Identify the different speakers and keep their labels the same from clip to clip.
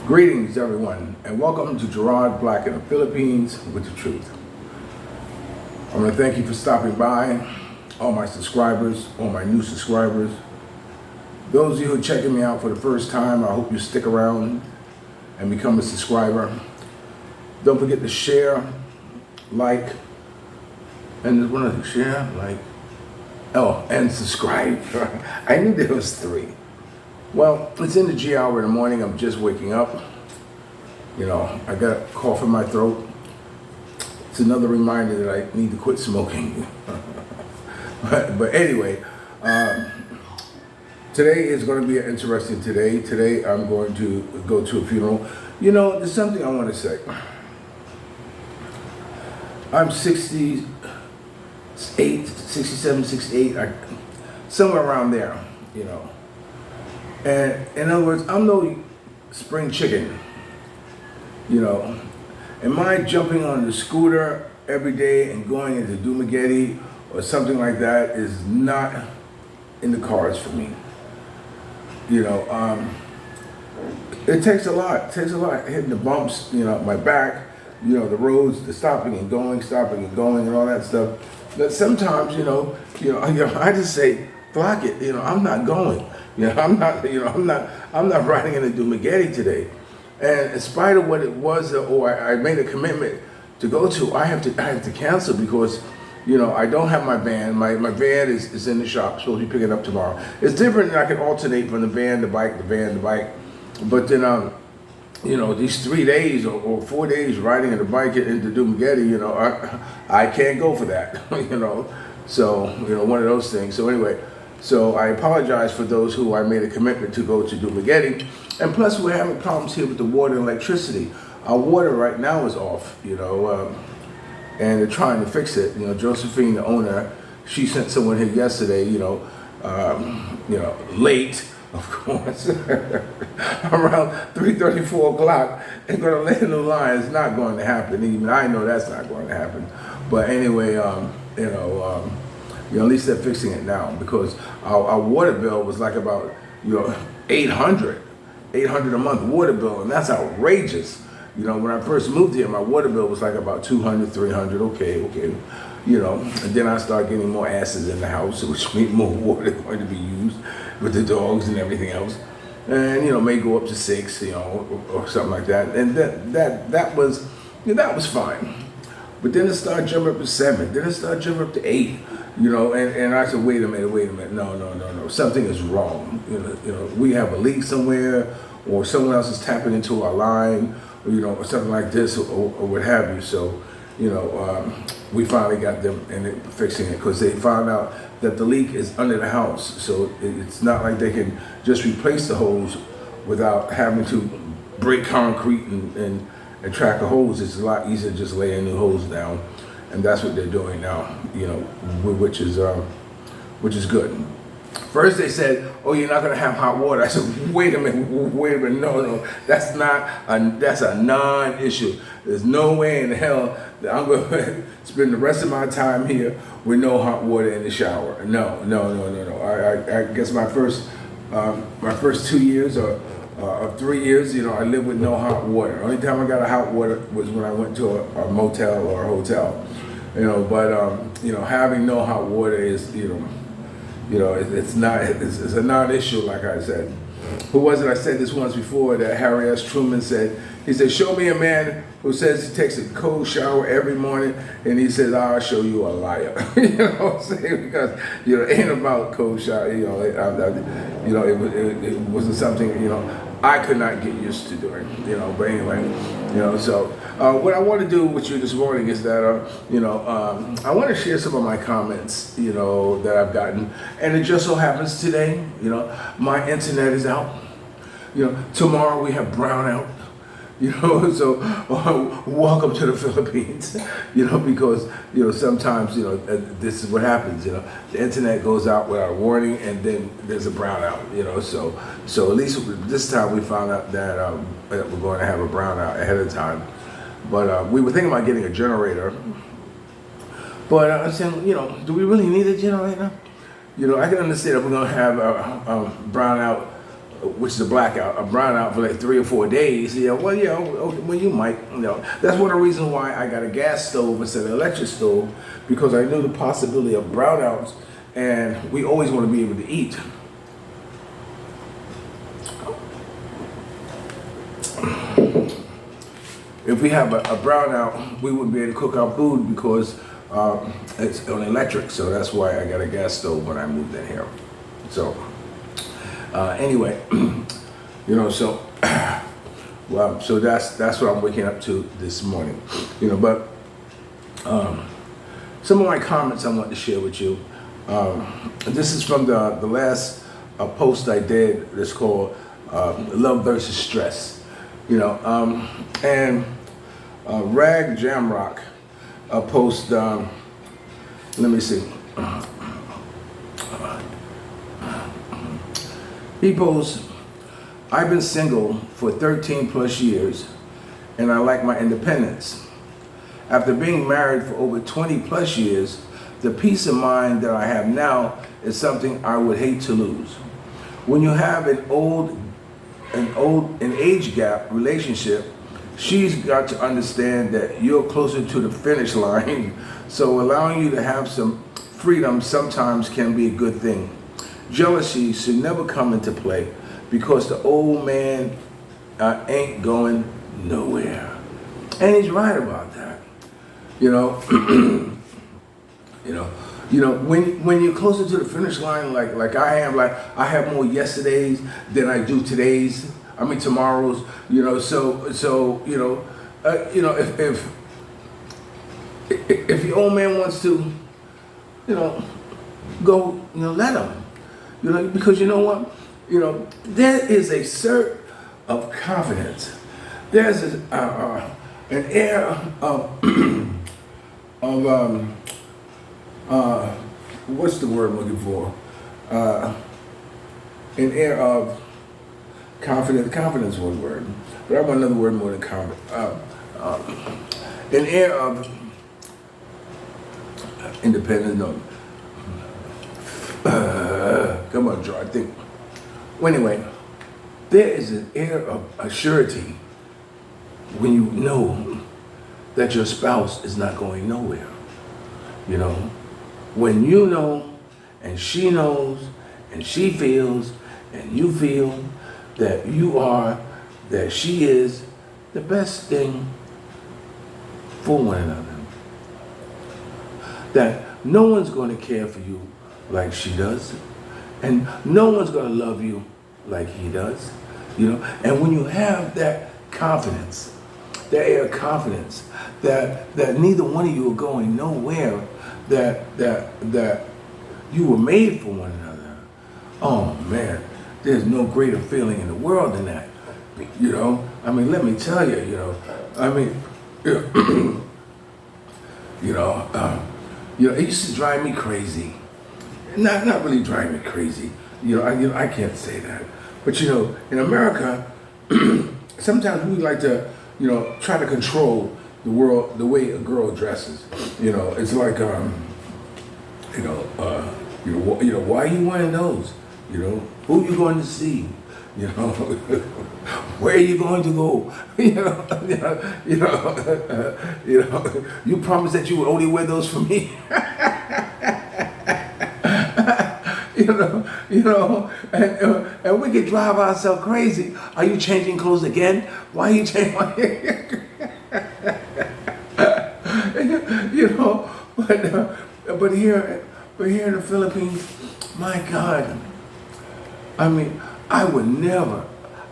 Speaker 1: Greetings, everyone, and welcome to Gerard Black in the Philippines with the truth. I want to thank you for stopping by, all my subscribers, all my new subscribers. Those of you who are checking me out for the first time, I hope you stick around and become a subscriber. Don't forget to share, like, and and subscribe. I knew there was 3. Well, it's in the G hour in the morning. I'm just waking up. You know, I got a cough in my throat. It's another reminder that I need to quit smoking. but anyway, today is going to be an interesting day. Today I'm going to go to a funeral. You know, there's something I want to say. I'm 67, 68, somewhere around there, you know. And in other words, I'm no spring chicken, you know. And my jumping on the scooter every day and going into Dumaguete or something like that is not in the cards for me. You know, it takes a lot. It takes a lot. Hitting the bumps, you know, my back, you know, the roads, the stopping and going, and all that stuff. But sometimes, you know, I just say, block it. You know, I'm not going. You know, I'm not riding into Dumaguete today. And in spite of what it was, or I made a commitment to go to, I have to cancel because, you know, I don't have my van. My van is in the shop, supposed to be picking up tomorrow. It's different, and I can alternate from the van to bike, the van to bike. But then, you know, these 3 days or 4 days riding on the bike into Dumaguete, you know, I can't go for that, you know. So, you know, one of those things. So anyway, so I apologize for those who I made a commitment to go to Dumaguete. And plus, we're having problems here with the water and electricity. Our water right now is off, you know, and they're trying to fix it. You know, Josephine, the owner, she sent someone here yesterday, you know, late, of course, around 3:30, 4 o'clock, and going to lay a new line. It's not going to happen. Even I know that's not going to happen. But anyway, you know, at least they're fixing it now, because our water bill was like about, you know, 800 a month water bill, and that's outrageous. You know, when I first moved here, my water bill was like about 200, 300, okay, you know, and then I started getting more asses in the house, which means more water going to be used with the dogs and everything else, and, you know, may go up to 6, you know, or something like that, and that was, you know, that was fine. But then it started jumping up to 7, then it started jumping up to 8. You know, and I said, wait a minute, no, something is wrong. You know, we have a leak somewhere, or someone else is tapping into our line, or, you know, or something like this, or what have you. So, you know, we finally got them and fixing it, because they found out that the leak is under the house. So it's not like they can just replace the hose without having to break concrete and track a hose. It's a lot easier to just lay a new hose down. And that's what they're doing now, you know, which is good. First they said, "Oh, you're not going to have hot water." I said, "Wait a minute, no, that's a non-issue. There's no way in hell that I'm going to spend the rest of my time here with no hot water in the shower. No. I guess my first 2 years or 3 years, you know, I lived with no hot water. The only time I got a hot water was when I went to a motel or a hotel, you know. But you know, having no hot water is, you know, it's a non-issue, like I said. Who was it? I said this once before, that Harry S. Truman said. He said, "Show me a man who says he takes a cold shower every morning," and he says, "I'll show you a liar." You know what I'm saying? Because, you know, it ain't about cold shower. You know, it wasn't something, you know, I could not get used to doing. You know, but anyway, you know. So what I want to do with you this morning is that, you know, I want to share some of my comments, you know, that I've gotten, and it just so happens today, you know, my internet is out. You know, tomorrow we have brownout. You know, so welcome to the Philippines. You know, because, you know, sometimes, you know, this is what happens. You know, the internet goes out without warning, and then there's a brownout. You know, so at least this time we found out that we're going to have a brownout ahead of time. But we were thinking about getting a generator. But I'm saying, you know, do we really need a generator? You know, I can understand if we're going to have a brownout which is a blackout, a brownout for like 3 or 4 days. Yeah, well, yeah, okay, well, you might, That's one of the reasons why I got a gas stove instead of an electric stove, because I knew the possibility of brownouts, and we always want to be able to eat. If we have a brownout, we wouldn't be able to cook our food because it's on electric. So that's why I got a gas stove when I moved in here. So anyway, so well, so that's what I'm waking up to this morning. But some of my comments I want to share with you. This is from the last post I did. That's called "Love versus Stress." And Rag Jamrock post. Let me see. He posts, "I've been single for 13 plus years, and I like my independence. After being married for over 20 plus years, the peace of mind that I have now is something I would hate to lose. When you have an age gap relationship, she's got to understand that you're closer to the finish line, so allowing you to have some freedom sometimes can be a good thing. Jealousy should never come into play because the old man ain't going nowhere." And he's right about that. When you're closer to the finish line, like I am, like I have more yesterdays than I do todays. I mean tomorrows. If your old man wants to, go, let him. Because you know what, there is a sort of confidence. There's an air of what's the word I'm looking for? An air of confidence. Confidence is one word, but I want another word more than confidence. An air of independence. No. Come on, Gerard. Think. Well, anyway, there is an air of assurity when you know that your spouse is not going nowhere. When you know, and she knows, and she feels, and you feel that that she is the best thing for one another. That no one's going to care for you like she does, and no one's going to love you like he does. And when you have that confidence, that air of confidence, that neither one of you are going nowhere, that you were made for one another. Oh man, there's no greater feeling in the world than that. I mean, let me tell you, I mean, it used to drive me crazy. Not really drive me crazy. I can't say that. But in America, sometimes we like to, try to control the world, the way a girl dresses. It's like, why are you wearing those? Who are you going to see? Where are you going to go? You promised that you would only wear those for me. And we could drive ourselves crazy. Are you changing clothes again? Why are you changing? But here in the Philippines, my God, I mean, I would never,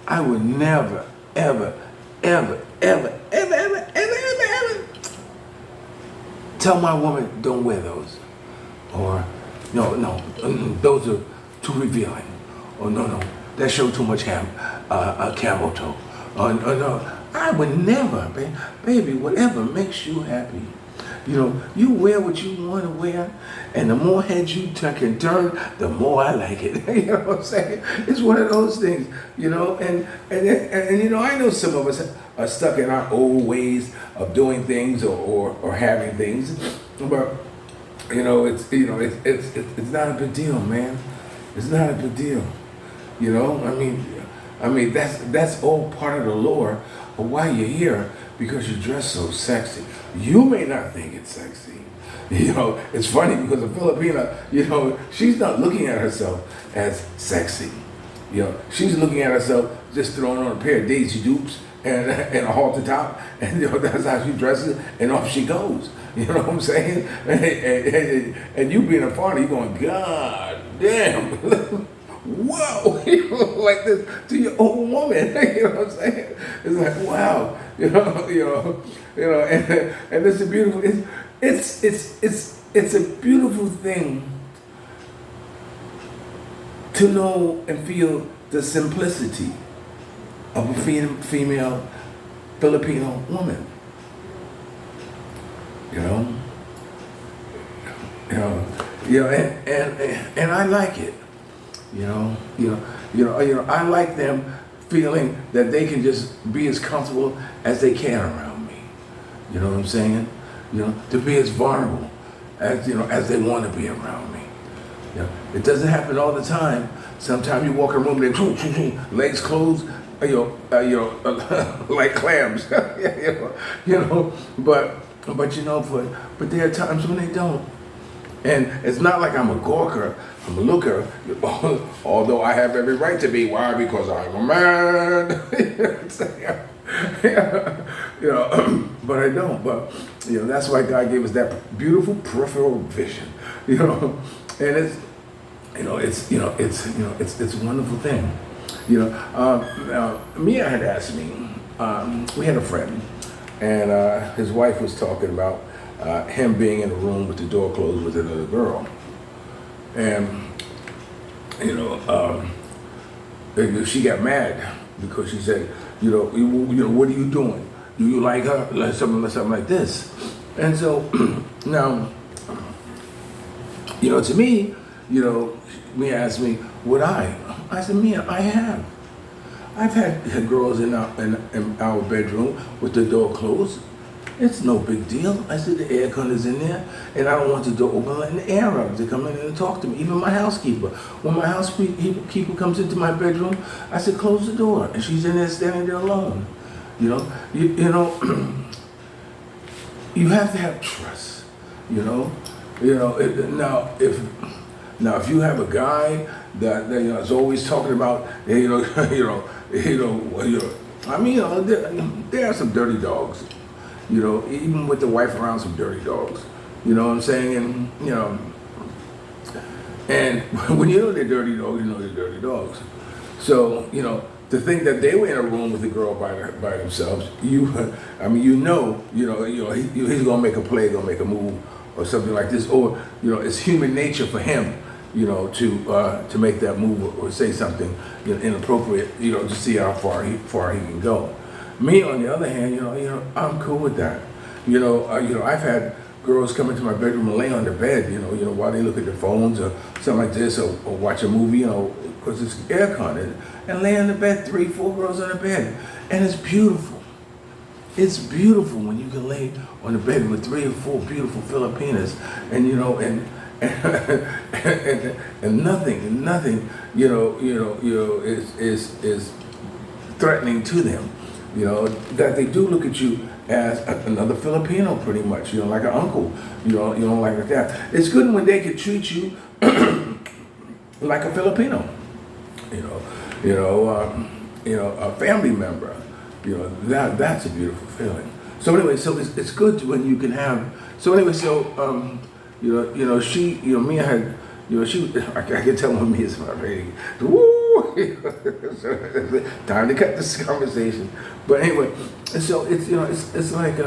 Speaker 1: ever tell my woman, don't wear those. Or, no, those are too revealing. Or no, that show too much camel toe. Or no, I would never, baby, whatever makes you happy. You wear what you want to wear, and the more heads you can turn, the more I like it. You know what I'm saying? It's one of those things, and I know some of us are stuck in our old ways of doing things or having things, but it's not a big deal, man. It's not a big deal. I mean, I mean, that's all part of the lure of why you're here, because you dress so sexy. You may not think it's sexy. You know, it's funny because a Filipina, you know, she's not looking at herself as sexy. You know, she's looking at herself just throwing on a pair of Daisy Dukes and a halter top, and you know, that's how she dresses, and off she goes. You know what I'm saying? And you being a foreigner, you going, God damn, whoa, you know, like this to your own woman. You know what I'm saying? It's like, wow, and it's a beautiful. It's a beautiful thing to know and feel the simplicity of a female Filipino woman. And I like it. I like them feeling that they can just be as comfortable as they can around me. You know what I'm saying? To be as vulnerable as they want to be around me. It doesn't happen all the time. Sometimes you walk in a room, they legs closed, like clams. But there are times when they don't. And it's not like I'm a gawker, I'm a looker, although I have every right to be. Why? Because I'm a man. But I don't. But that's why God gave us that beautiful peripheral vision. And it's a wonderful thing. Mia had asked me. We had a friend, and his wife was talking about him being in a room with the door closed with another girl, and she got mad because she said, what are you doing? Do you like her? Like something like this. And so now, to me, Mia asked me, would I? I said, Mia, I have. I've had girls in our bedroom with the door closed. It's no big deal. I said, the air conditioner's in there, and I don't want the door open, letting the air out to come in and talk to me. Even my housekeeper. When my housekeeper comes into my bedroom, I said, close the door, and she's in there standing there alone. You have to have trust. Now if you have a guy that is always talking about, there are some dirty dogs. Even with the wife around, some dirty dogs. You know what I'm saying? And when they're dirty dogs, they're dirty dogs. So, to think that they were in a room with a girl by themselves, he's gonna make a play, gonna make a move, or something like this, or it's human nature for him, to make that move or say something inappropriate, to see how far he can go. Me, on the other hand, I'm cool with that. I've had girls come into my bedroom and lay on the bed, while they look at their phones or something like this, or watch a movie, because it's aircon, and lay on the bed, 3-4 girls on the bed, and it's beautiful. It's beautiful when you can lay on the bed with 3 or 4 beautiful Filipinas, and and nothing, is threatening to them. That they do look at you as another Filipino, pretty much, like an uncle, like that. It's good when they can treat you like a Filipino, a family member, that's a beautiful feeling. So anyway, so it's good when you can have, Mia had, I can tell when Mia's not ready. Woo! Time to cut this conversation. But anyway, so it's like,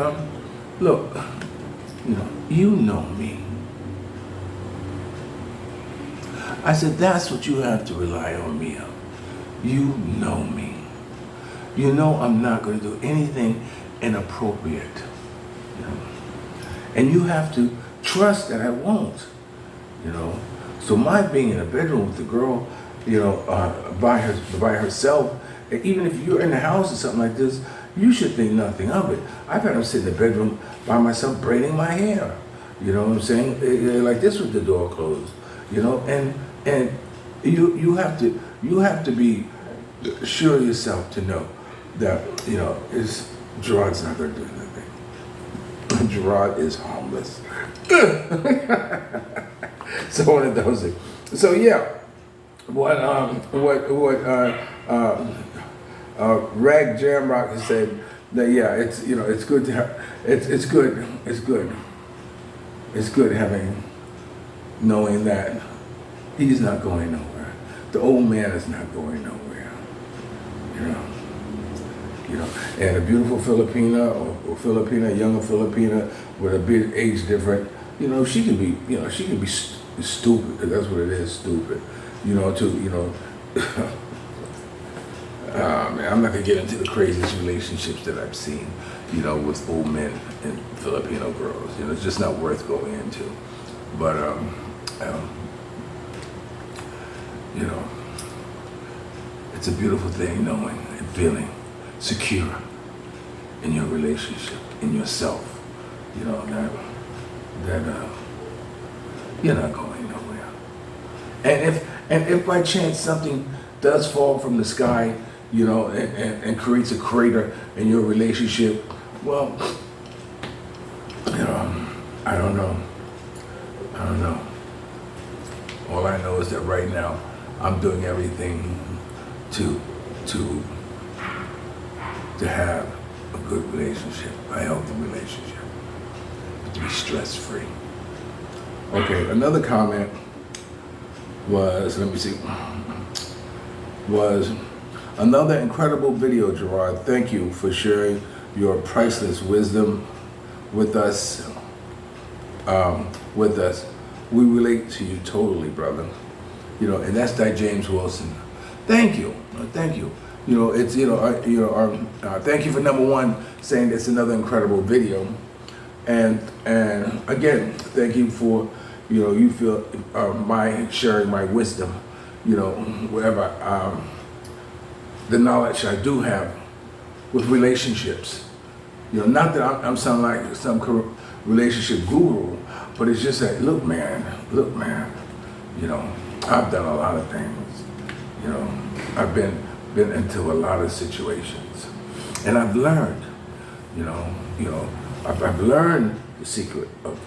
Speaker 1: look, you know me. I said, that's what you have to rely on, Mia. You know me. I'm not going to do anything inappropriate. And you have to trust that I won't. So my being in a bedroom with the girl, by herself, and even if you're in the house or something like this, you should think nothing of it. I've had them sit in the bedroom by myself braiding my hair. You know what I'm saying? Like this with the door closed. And you have to be assure yourself to know that, Gerard's not going to do anything. Gerard is harmless. So one of those things. So yeah, Rag Jamrock has said that it's good to have it's good having knowing that he's not going nowhere. The old man is not going nowhere. And a beautiful Filipina or Filipina, younger Filipina with a big age difference, she can be stupid, because that's what it is, stupid. Man, I'm not gonna get into the craziest relationships that I've seen, with old men and Filipino girls. It's just not worth going into. But it's a beautiful thing knowing and feeling secure in your relationship, in yourself. That you're not going nowhere. And if by chance something does fall from the sky, and creates a crater in your relationship, well, I don't know. All I know is that right now I'm doing everything to have a good relationship, a healthy relationship, to be stress-free. Okay, another comment was another incredible video, Gerard. Thank you for sharing your priceless wisdom with us. We relate to you totally, brother. And that's that James Wilson. Thank you. Thank you. Thank you for number one saying it's another incredible video, and again, thank you for you feel my sharing my wisdom, wherever the knowledge I do have with relationships. Not that I'm sounding like some relationship guru, but it's just that look, man. I've done a lot of things. I've been into a lot of situations, and I've learned. I've learned the secret of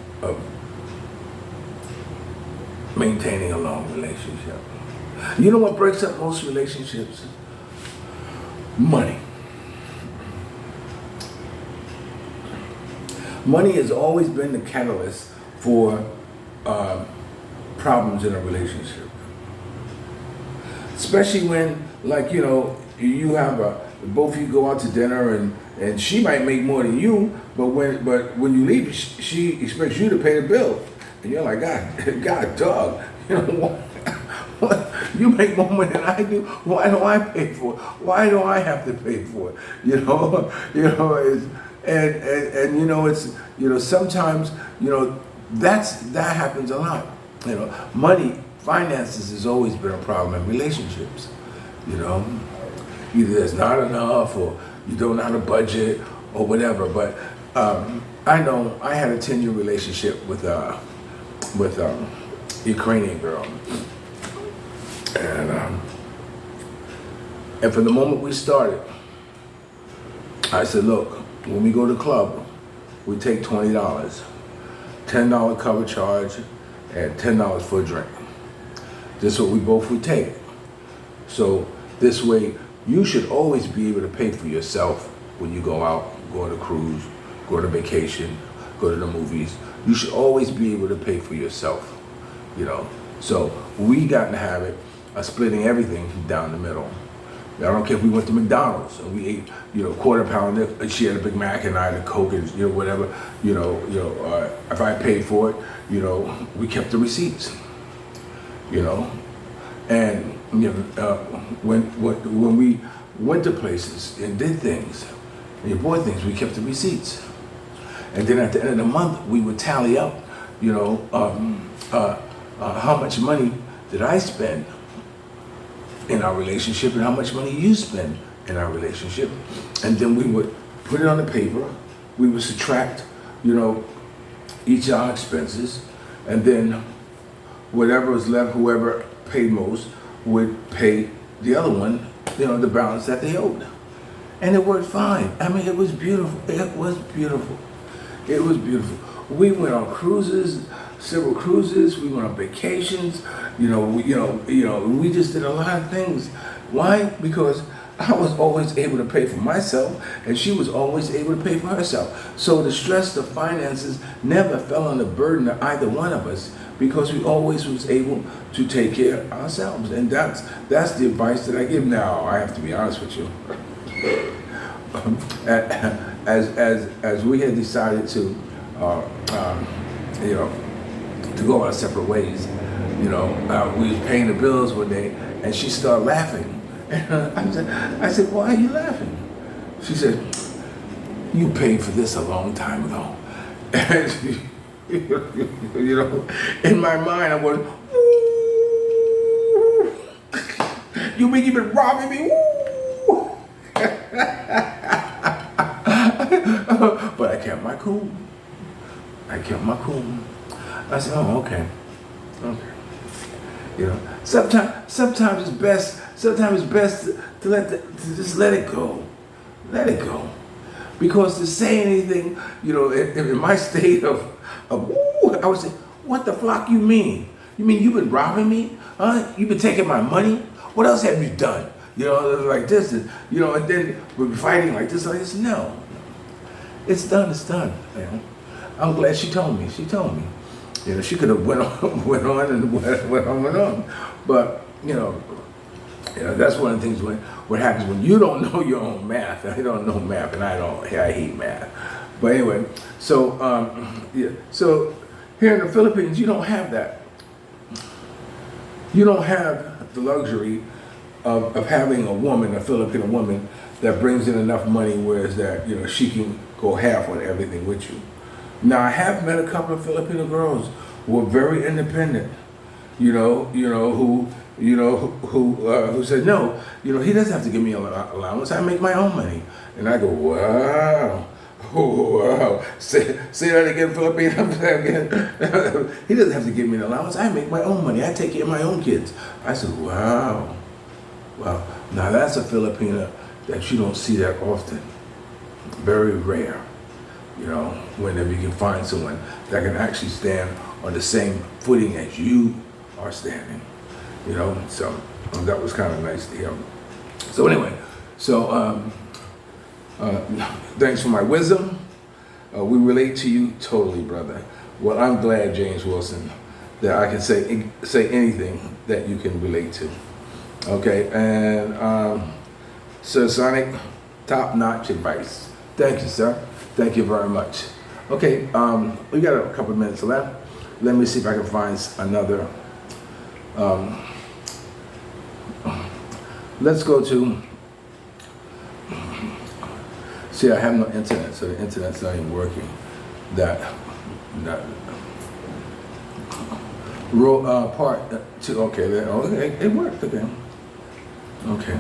Speaker 1: maintaining a long relationship. You know what breaks up most relationships? Money. Money has always been the catalyst for problems in a relationship. Especially when, you have both of you go out to dinner and she might make more than you, but when you leave, she expects you to pay the bill. And you're like, God, dog, what? You make more money than I do. Why do I pay for it? Why do I have to pay for it? Sometimes, that happens a lot. Money, finances has always been a problem in relationships. Either there's not enough or you don't know how to budget or whatever. But I know I had a 10-year relationship with Ukrainian girl, and from the moment we started, I said, look, when we go to the club, we take $20, $10 cover charge, and $10 for a drink. This is what we both would take. So this way, you should always be able to pay for yourself when you go out, go on a cruise, go on a vacation, go to the movies. You should always be able to pay for yourself, So we got in the habit of splitting everything down the middle. I don't care if we went to McDonald's and we ate, quarter pounder, and she had a Big Mac and I had a Coke and whatever. If I paid for it, we kept the receipts. And when we went to places and did things and bought things, we kept the receipts. And then at the end of the month, we would tally up, how much money did I spend in our relationship and how much money you spend in our relationship. And then we would put it on the paper. We would subtract, each of our expenses. And then whatever was left, whoever paid most would pay the other one the balance that they owed. And it worked fine. I mean, it was beautiful. It was beautiful. It was beautiful. We went on cruises, several cruises. We went on vacations. We just did a lot of things. Why? Because I was always able to pay for myself, and she was always able to pay for herself. So the stress of finances never fell on the burden of either one of us, because we always was able to take care of ourselves. And that's the advice that I give. Now, I have to be honest with you. As we had decided to go our separate ways, we was paying the bills one day, and she started laughing. And I said, why are you laughing? She said, you paid for this a long time ago. And in my mind, I'm going, ooh, you mean you've been robbing me? Ooh. But I kept my cool. I said, oh, okay. Sometimes it's best to just let it go. Let it go. Because to say anything, in my state of woo, I would say, what the flock you mean? You mean you've been robbing me? Huh? You've been taking my money? What else have you done? Like this, and then we're fighting like this, No. It's done, I'm glad she told me. She could have went on. But, that's one of the things what happens when you don't know your own math. I don't know math, and I hate math. But anyway, so here in the Philippines, you don't have that. You don't have the luxury of having a Filipino woman that brings in enough money, whereas that, she can go half on everything with you. Now, I have met a couple of Filipino girls who are very independent, who said, no, he doesn't have to give me an allowance. I make my own money. And I go, wow. Wow. Say that again, Filipino. He doesn't have to give me an allowance. I make my own money. I take care of my own kids. I said, wow. Wow. Now, that's a Filipina that you don't see that often. Very rare. Whenever you can find someone that can actually stand on the same footing as you are standing. So that was kind of nice to hear. So anyway, thanks for my wisdom. We relate to you totally, brother. Well, I'm glad, James Wilson, that I can say anything that you can relate to. Okay, and Sir Sonic, top-notch advice. Thank you, sir. Thank you very much. Okay, we got a couple of minutes left. Let me see if I can find another. Let's go to. See, I have no internet, so the internet's not even working. Part two. Okay, it worked again. Okay.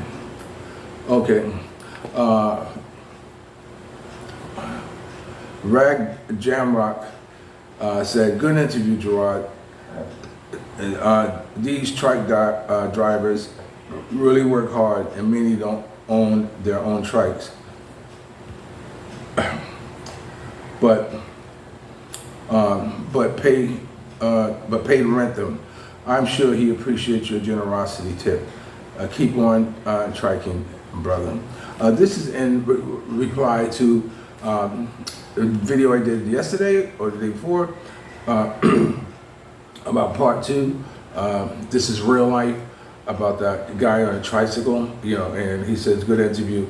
Speaker 1: Rag Jamrock said, good interview, Gerard. These trike drivers really work hard, and many don't own their own trikes. But pay to rent them. I'm sure he appreciates your generosity tip. Keep on triking, brother. This is in reply to a video I did yesterday or the day before about part two. This is real life about that guy on a tricycle, and he says, good interview.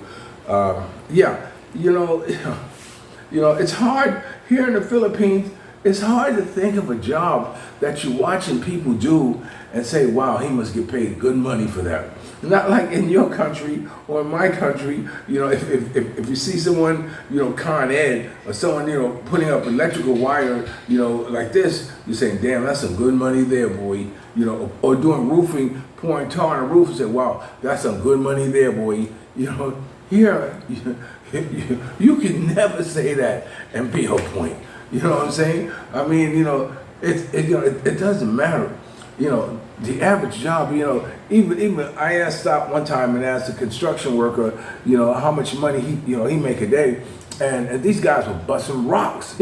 Speaker 1: It's hard here in the Philippines. It's hard to think of a job that you're watching people do and say, wow, he must get paid good money for that. Not like in your country or in my country, if you see someone, Con Ed, or someone, putting up electrical wire, like this, you're saying, damn, that's some good money there, boy. Or doing roofing, pouring tar on a roof and say, wow, that's some good money there, boy. Here, you can never say that and be on point. You know what I'm saying? I mean, it doesn't matter. the average job, even I stopped one time and asked a construction worker, how much money he make a day, and these guys were busting rocks,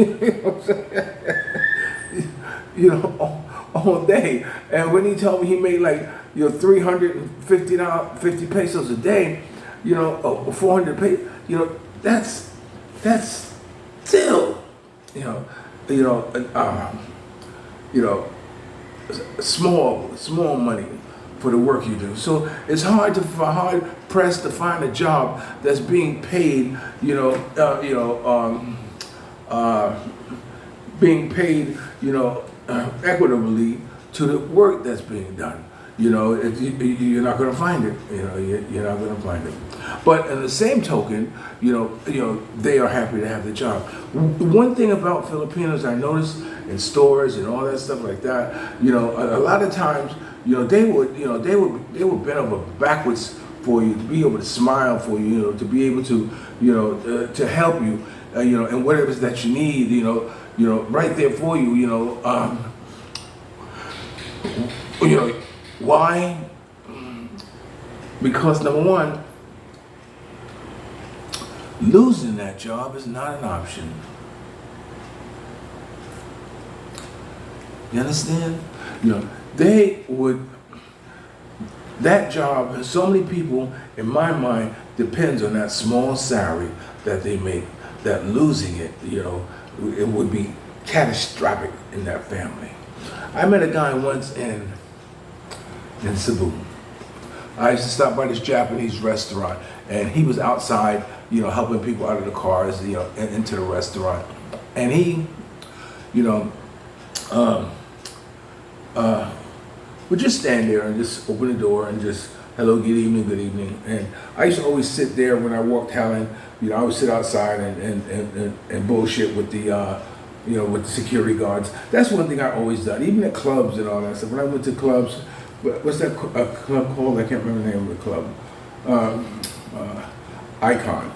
Speaker 1: all day. And when he told me he made like 350 pesos a day, or 400 pesos, that's still, small money for the work you do. So it's hard pressed to find a job that's being paid, equitably to the work that's being done. You're not going to find it. You're not going to find it. But in the same token, they are happy to have the job. One thing about Filipinos I noticed in stores and all that stuff like that, a lot of times, they would bend over backwards for you, to be able to smile for you, to be able to, to help you, and whatever it is that you need, right there for you, why? Because number one, losing that job is not an option. You understand? That job, so many people, in my mind, depends on that small salary that they make, that losing it, it would be catastrophic in that family. I met a guy once in Cebu. I used to stop by this Japanese restaurant, and he was outside, helping people out of the cars, and into the restaurant. And he, would just stand there and just open the door and just, hello, good evening, good evening. And I used to always sit there when I walked Helen, I would sit outside and bullshit with the, with the security guards. That's one thing I always done, even at clubs and all that stuff. When I went to clubs, what's that club called? I can't remember the name of the club. Icon.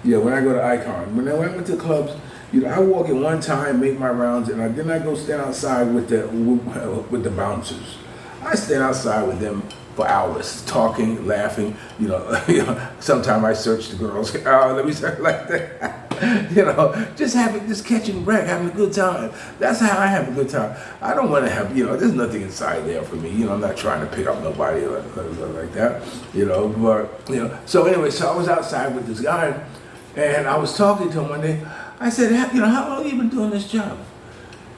Speaker 1: Yeah, when I go to Icon. When I went to clubs, I walk in one time, make my rounds, and then I go stand outside with the bouncers. I stand outside with them for hours, talking, laughing. Sometimes I search the girls. Oh, let me say it like that. Just catching wreck, having a good time. That's how I have a good time. I don't want to have, there's nothing inside there for me. I'm not trying to pick up nobody like that. But So anyway, so I was outside with this guy, and I was talking to him one day. I said, how long have you been doing this job?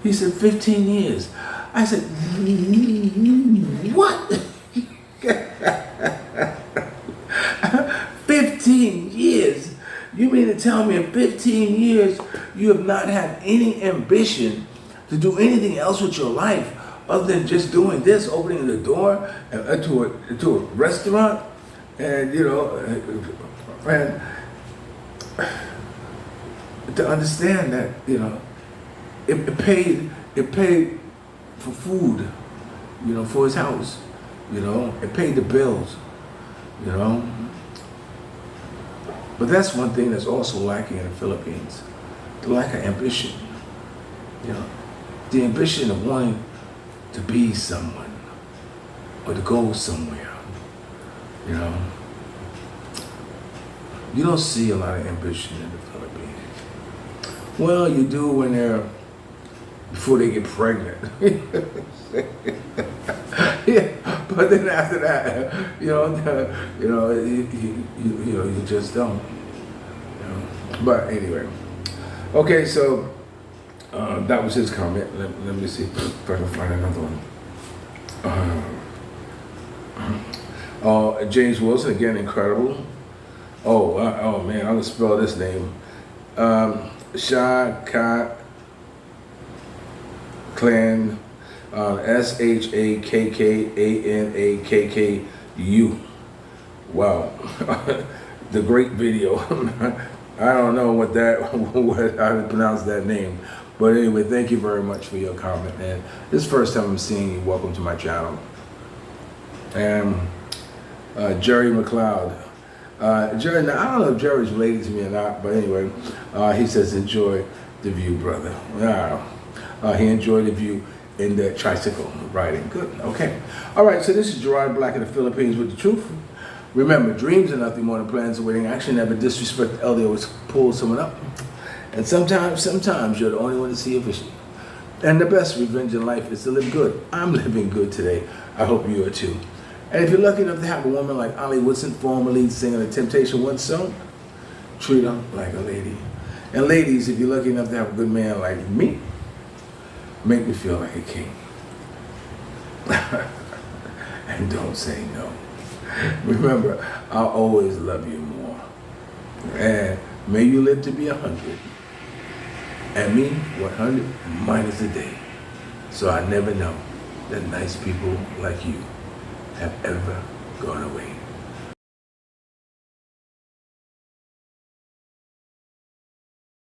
Speaker 1: He said, 15 years. I said, what? 15 years? You mean to tell me in 15 years you have not had any ambition to do anything else with your life other than just doing this, opening the door to a restaurant? And, and to understand that, it paid for food, for his house, it paid the bills, But that's one thing that's also lacking in the Philippines, the lack of ambition, the ambition of wanting to be someone or to go somewhere, You don't see a lot of ambition in the Philippines. Well, you do when before they get pregnant. Yeah, but then after that, you just don't. But anyway, okay, so that was his comment. Let me see if I can find another one. James Wilson, again, incredible. Oh man, I'm gonna spell this name. Shaka Clan, SHAKKANAKKU. Wow, the great video. I don't know what how to pronounce that name, but anyway, thank you very much for your comment, man. This is the first time I'm seeing you. Welcome to my channel. And Jerry McLeod. Jerry, now I don't know if Jerry's related to me or not, but anyway, he says, enjoy the view, brother. He enjoyed the view. in the tricycle riding. Good. Okay. All right. So this is Gerard Black in the Philippines with the truth. Remember, dreams are nothing more than plans awaiting action. Never disrespect the elder. Always pull someone up. And sometimes you're the only one to see a vision. And the best revenge in life is to live good. I'm living good today. I hope you are too. And if you're lucky enough to have a woman like Ollie Woodson, former lead singer of the Temptation once sung, treat her like a lady. And ladies, if you're lucky enough to have a good man like me, make me feel like a king. And don't say no. Remember, I'll always love you more. And may you live to be 100. And me, 100 minus a day. So I never know that nice people like you have ever gone away.